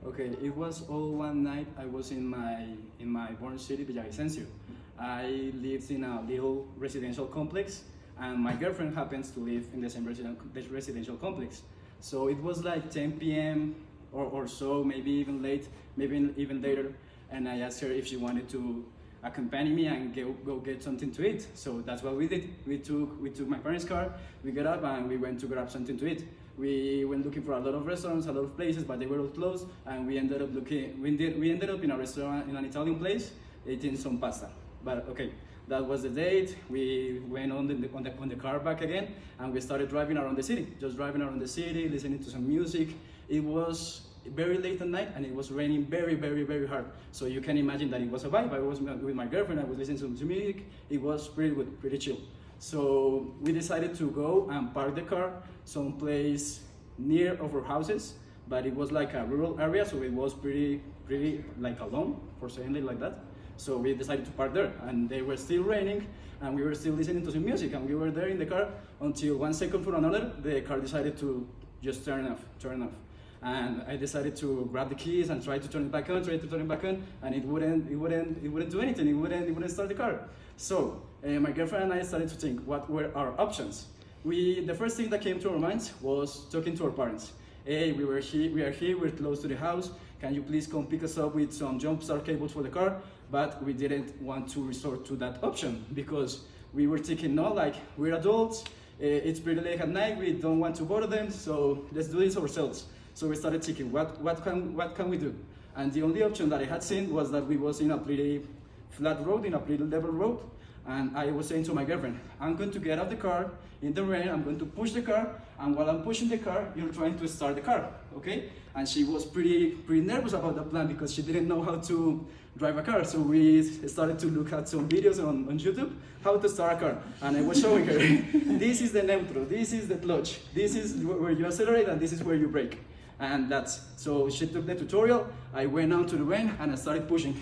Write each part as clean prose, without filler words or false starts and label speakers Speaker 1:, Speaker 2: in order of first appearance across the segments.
Speaker 1: Okay, it was all one night. I was in my born city, Villavicencio. I lived in a little residential complex, and my girlfriend happens to live in the same residential complex. So it was like 10 p.m. or so, maybe even late, maybe even later. And I asked her if she wanted to accompany me and go get something to eat. So that's what we did. We took my parents' car, we got up and we went to grab something to eat. We went looking for a lot of restaurants, a lot of places, but they were all closed. And we ended up in a restaurant in an Italian place, eating some pasta. But okay, that was the date. We went on the car back again, and we started driving around the city. Just driving around the city, listening to some music. It was very late at night, and it was raining very hard. So you can imagine that it was a vibe. I was with my girlfriend. I was listening to some music. It was pretty good, pretty chill. So we decided to go and park the car someplace near of our houses, but it was like a rural area, so it was pretty like alone, for saying it like that. So we decided to park there, and they were still raining, and we were still listening to some music, and we were there in the car until 1 second for another, the car decided to just turn off. And I decided to grab the keys and try to turn it back on, and it wouldn't do anything. It wouldn't start the car. So my girlfriend and I started to think, what were our options? The first thing that came to our minds was talking to our parents. Hey, we are here, we're close to the house. Can you please come pick us up with some jump start cables for the car? But we didn't want to resort to that option because we were thinking, no, like we're adults, it's pretty late at night, we don't want to bother them, so let's do this ourselves. So we started thinking, what can we do? And the only option that I had seen was that we was in a pretty flat road, in a pretty level road. And I was saying to my girlfriend, I'm going to get out the car in the rain, I'm going to push the car, and while I'm pushing the car, you're trying to start the car, okay? And she was pretty nervous about the plan because she didn't know how to drive a car. So we started to look at some videos on YouTube, how to start a car. And I was showing her, this is the neutral, this is the clutch, this is where you accelerate, and this is where you brake. And so she took the tutorial, I went out to the rain, and I started pushing.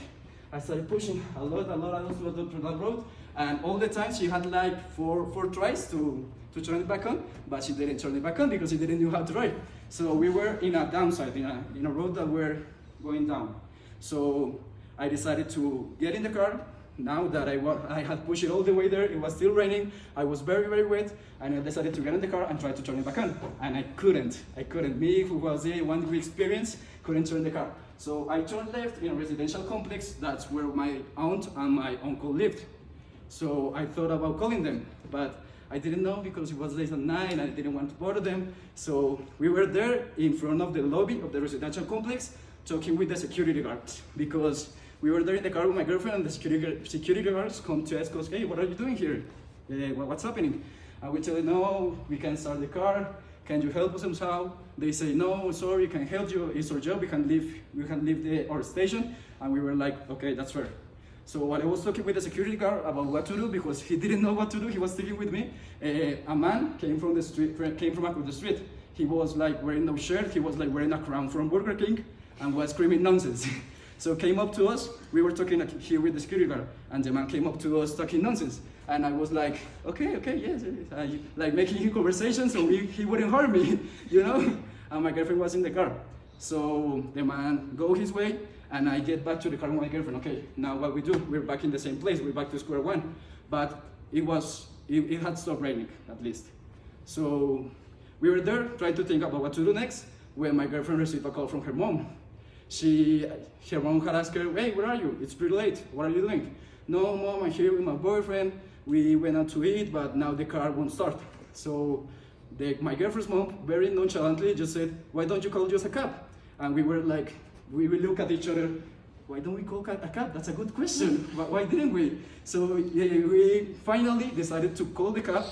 Speaker 1: I started pushing a lot to that road, and all the time she had like four tries to turn it back on, but she didn't turn it back on because she didn't know how to drive. So we were in a downside, in a road that were going down. So I decided to get in the car. Now that I had pushed it all the way there, it was still raining, I was very wet, and I decided to get in the car and try to turn it back on. And I couldn't. Me, who was a 1 week experience, couldn't turn the car. So I turned left in a residential complex. That's where my aunt and my uncle lived. So I thought about calling them, but I didn't know because it was late at night and I didn't want to bother them. So we were there in front of the lobby of the residential complex talking with the security guards, because we were there in the car with my girlfriend, and the security guards come to ask us, hey, what are you doing here? What's happening? And we tell them, no, we can't start the car. Can you help us somehow? They say, no, sorry, can't help you. It's our job. We can leave our station. And we were like, okay, that's fair. So while I was talking with the security guard about what to do, because he didn't know what to do, he was speaking with me. A man came from across the street. He was like wearing no shirt. He was like wearing a crown from Burger King and was screaming nonsense. So came up to us, we were talking here with the security guard, and the man came up to us talking nonsense. And I was like, okay, yes, like making conversation so he wouldn't harm me, And my girlfriend was in the car. So the man go his way, and I get back to the car with my girlfriend. Okay, now what we do, we're back in the same place, we're back to square one. But it had stopped raining, at least. So we were there trying to think about what to do next, when my girlfriend received a call from her mom. Her mom had asked her, hey, where are you? It's pretty late, what are you doing? No, mom, I'm here with my boyfriend. We went out to eat, but now the car won't start. So my girlfriend's mom, very nonchalantly, just said, why don't you call just a cab? And we were like, we look at each other, why don't we call a cab? That's a good question, but why didn't we? So we finally decided to call the cab,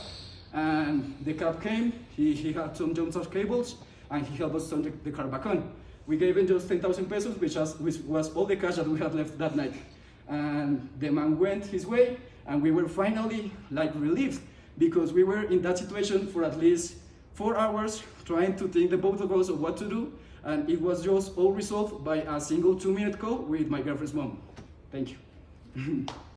Speaker 1: and the cab came. He had some jump start cables, and he helped us turn the car back on. We gave him just 10,000 pesos, which was all the cash that we had left that night. And the man went his way, and we were finally like relieved, because we were in that situation for at least 4 hours trying to think, the both of us, of what to do, and it was just all resolved by a single 2-minute call with my girlfriend's mom. Thank you.